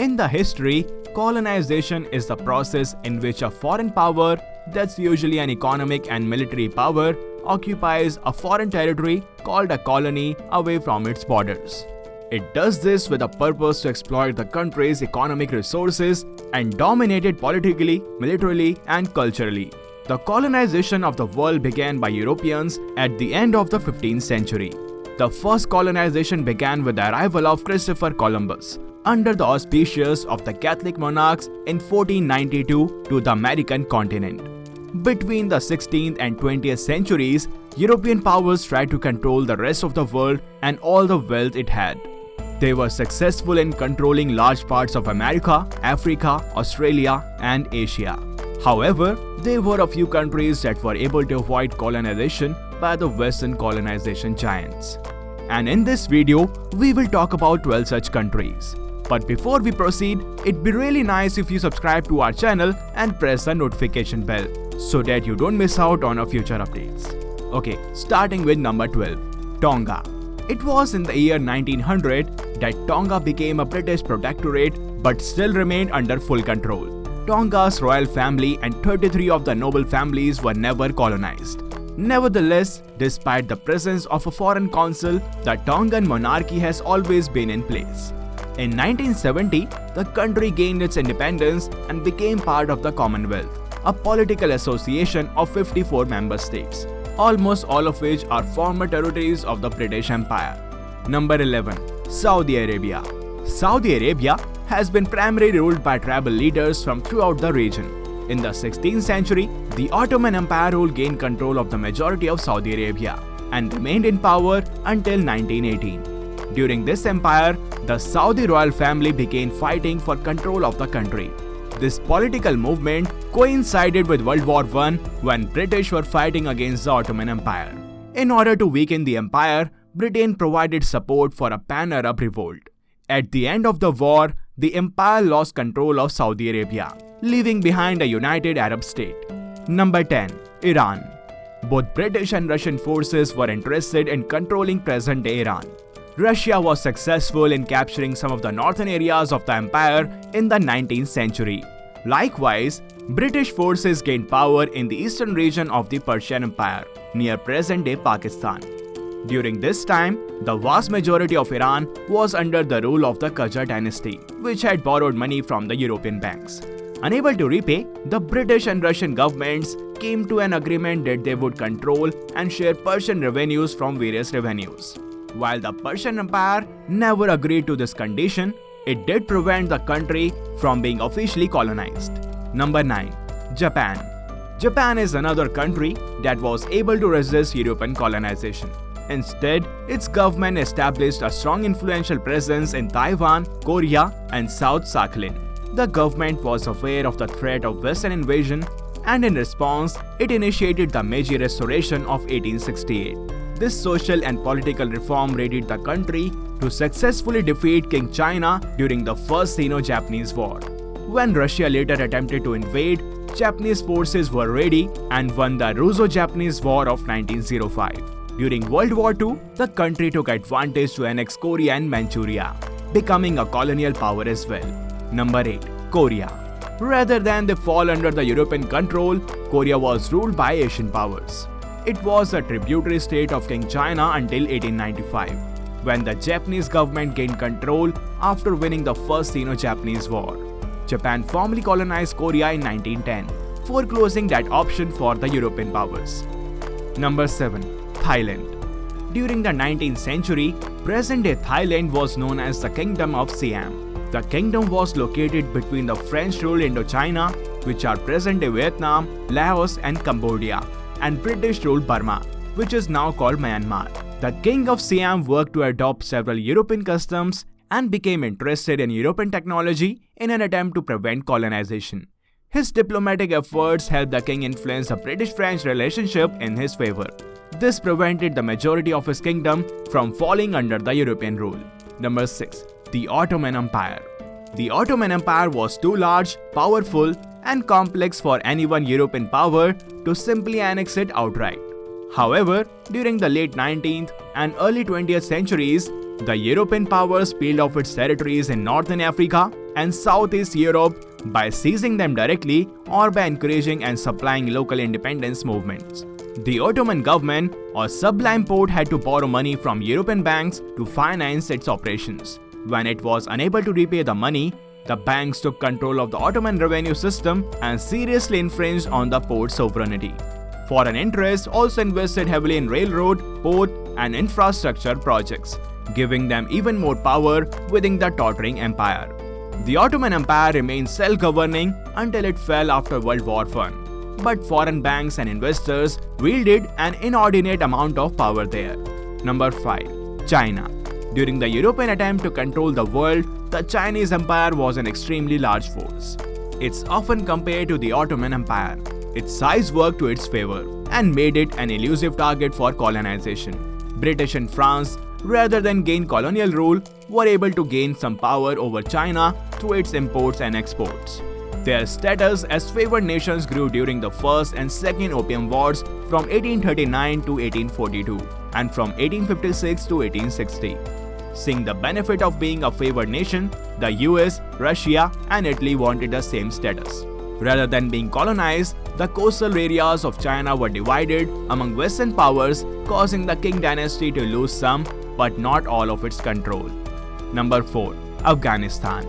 In the history, colonization is the process in which a foreign power, that's usually an economic and military power, occupies a foreign territory called a colony away from its borders. It does this with a purpose to exploit the country's economic resources and dominate it politically, militarily, and culturally. The colonization of the world began by Europeans at the end of the 15th century. The first colonization began with the arrival of Christopher Columbus under the auspices of the Catholic monarchs in 1492 to the American continent. Between the 16th and 20th centuries, European powers tried to control the rest of the world and all the wealth it had. They were successful in controlling large parts of America, Africa, Australia, and Asia. However, there were a few countries that were able to avoid colonization by the Western colonization giants. And in this video, we will talk about 12 such countries. But before we proceed, it'd be really nice if you subscribe to our channel and press the notification bell so that you don't miss out on our future updates. Okay, starting with number 12, Tonga. It was in the year 1900 that Tonga became a British protectorate but still remained under full control. Tonga's royal family and 33 of the noble families were never colonized. Nevertheless, despite the presence of a foreign consul, the Tongan monarchy has always been in place. In 1970, the country gained its independence and became part of the Commonwealth, a political association of 54 member states, almost all of which are former territories of the British Empire. Number 11. Saudi Arabia. Saudi Arabia has been primarily ruled by tribal leaders from throughout the region. In the 16th century, the Ottoman Empire gained control of the majority of Saudi Arabia and remained in power until 1918. During this empire, the Saudi royal family began fighting for control of the country. This political movement coincided with World War I when British were fighting against the Ottoman Empire. In order to weaken the empire, Britain provided support for a pan-Arab revolt. At the end of the war, the empire lost control of Saudi Arabia, leaving behind a united Arab state. Number 10. Iran. Both British and Russian forces were interested in controlling present-day Iran. Russia was successful in capturing some of the northern areas of the empire in the 19th century. Likewise, British forces gained power in the eastern region of the Persian Empire, near present-day Pakistan. During this time, the vast majority of Iran was under the rule of the Qajar dynasty, which had borrowed money from the European banks. Unable to repay, the British and Russian governments came to an agreement that they would control and share Persian revenues from various revenues. While the Persian Empire never agreed to this condition, it did prevent the country from being officially colonized. Number 9. Japan. Japan is another country that was able to resist European colonization. Instead, its government established a strong influential presence in Taiwan, Korea, and South Sakhalin. The government was aware of the threat of Western invasion, and in response, it initiated the Meiji Restoration of 1868. This social and political reform readied the country to successfully defeat King China during the First Sino-Japanese War. When Russia later attempted to invade, Japanese forces were ready and won the Russo-Japanese War of 1905. During World War II, the country took advantage to annex Korea and Manchuria, becoming a colonial power as well. Number 8. Korea. Rather than they fall under the European control, Korea was ruled by Asian powers. It was a tributary state of King China until 1895, when the Japanese government gained control after winning the First Sino-Japanese War. Japan formally colonized Korea in 1910, foreclosing that option for the European powers. Number 7. Thailand. During the 19th century, present-day Thailand was known as the Kingdom of Siam. The kingdom was located between the French-ruled Indochina, which are present-day Vietnam, Laos, and Cambodia, and British-ruled Burma, which is now called Myanmar. The King of Siam worked to adopt several European customs and became interested in European technology in an attempt to prevent colonization. His diplomatic efforts helped the king influence the British-French relationship in his favor. This prevented the majority of his kingdom from falling under the European rule. Number 6. The Ottoman Empire. The Ottoman Empire was too large, powerful, and complex for any one European power to simply annex it outright. However, during the late 19th and early 20th centuries, the European powers peeled off its territories in Northern Africa and Southeast Europe by seizing them directly or by encouraging and supplying local independence movements. The Ottoman government or Sublime Porte had to borrow money from European banks to finance its operations. When it was unable to repay the money, the banks took control of the Ottoman revenue system and seriously infringed on the port's sovereignty. Foreign interests also invested heavily in railroad, port, and infrastructure projects, giving them even more power within the tottering empire. The Ottoman Empire remained self-governing until it fell after World War I. But foreign banks and investors wielded an inordinate amount of power there. Number 5. China. During the European attempt to control the world, the Chinese Empire was an extremely large force. It's often compared to the Ottoman Empire. Its size worked to its favor and made it an elusive target for colonization. British and France, rather than gain colonial rule, were able to gain some power over China through its imports and exports. Their status as favored nations grew during the First and Second Opium Wars from 1839 to 1842 and from 1856 to 1860. Seeing the benefit of being a favored nation, the US, Russia, and Italy wanted the same status. Rather than being colonized, the coastal areas of China were divided among Western powers, causing the Qing dynasty to lose some, but not all of its control. Number 4. Afghanistan.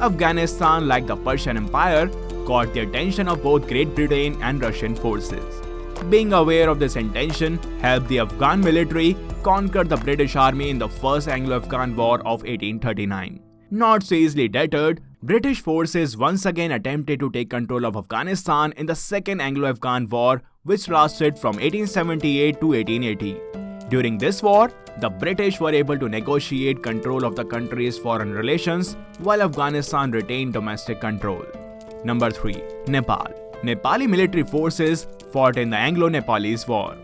Afghanistan, like the Persian Empire, caught the attention of both Great Britain and Russian forces. Being aware of this intention helped the Afghan military conquer the British army in the First Anglo-Afghan War of 1839. Not so easily deterred, British forces once again attempted to take control of Afghanistan in the Second Anglo-Afghan War, which lasted from 1878 to 1880. During this war, the British were able to negotiate control of the country's foreign relations, while Afghanistan retained domestic control. Number 3. Nepal. Nepali military forces fought in the Anglo-Nepalese War.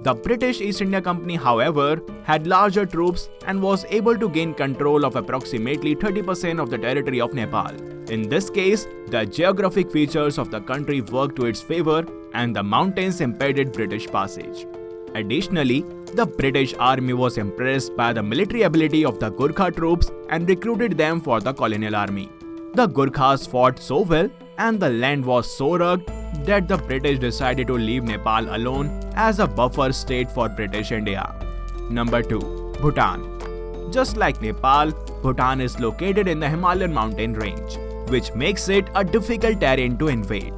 The British East India Company, however, had larger troops and was able to gain control of approximately 30% of the territory of Nepal. In this case, the geographic features of the country worked to its favor and the mountains impeded British passage. Additionally, the British army was impressed by the military ability of the Gurkha troops and recruited them for the colonial army. The Gurkhas fought so well and the land was so rugged that the British decided to leave Nepal alone as a buffer state for British India. Number 2. Bhutan. Just like Nepal, Bhutan is located in the Himalayan mountain range, which makes it a difficult terrain to invade.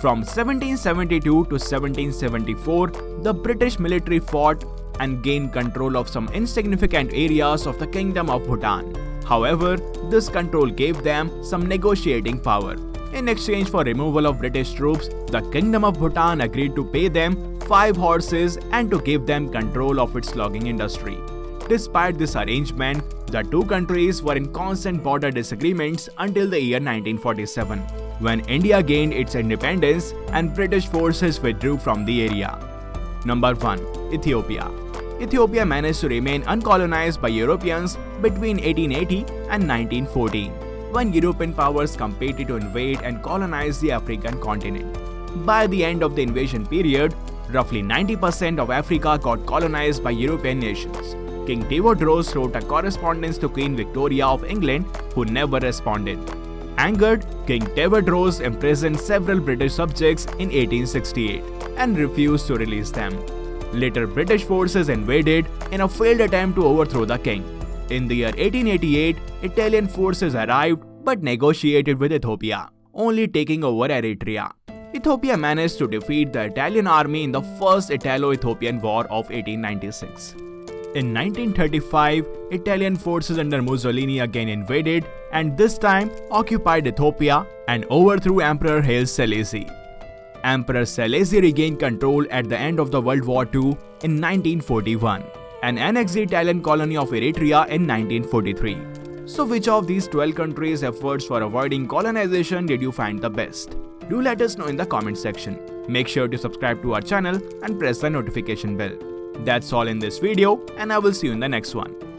From 1772 to 1774, the British military fought and gained control of some insignificant areas of the Kingdom of Bhutan. However, this control gave them some negotiating power. In exchange for removal of British troops, the Kingdom of Bhutan agreed to pay them 5 horses and to give them control of its logging industry. Despite this arrangement, the two countries were in constant border disagreements until the year 1947, when India gained its independence and British forces withdrew from the area. Number 1. Ethiopia. Ethiopia managed to remain uncolonized by Europeans between 1880 and 1914, when European powers competed to invade and colonize the African continent. By the end of the invasion period, roughly 90% of Africa got colonized by European nations. King Theodosius wrote a correspondence to Queen Victoria of England, who never responded. Angered, King Theodosius imprisoned several British subjects in 1868 and refused to release them. Later, British forces invaded in a failed attempt to overthrow the king. In the year 1888, Italian forces arrived but negotiated with Ethiopia, only taking over Eritrea. Ethiopia managed to defeat the Italian army in the First Italo-Ethiopian War of 1896. In 1935, Italian forces under Mussolini again invaded and this time occupied Ethiopia and overthrew Emperor Haile Selassie. Emperor Selassie regained control at the end of the World War II in 1941 and annexed the Italian colony of Eritrea in 1943. So which of these 12 countries' efforts for avoiding colonization did you find the best? Do let us know in the comment section. Make sure to subscribe to our channel and press the notification bell. That's all in this video and I will see you in the next one.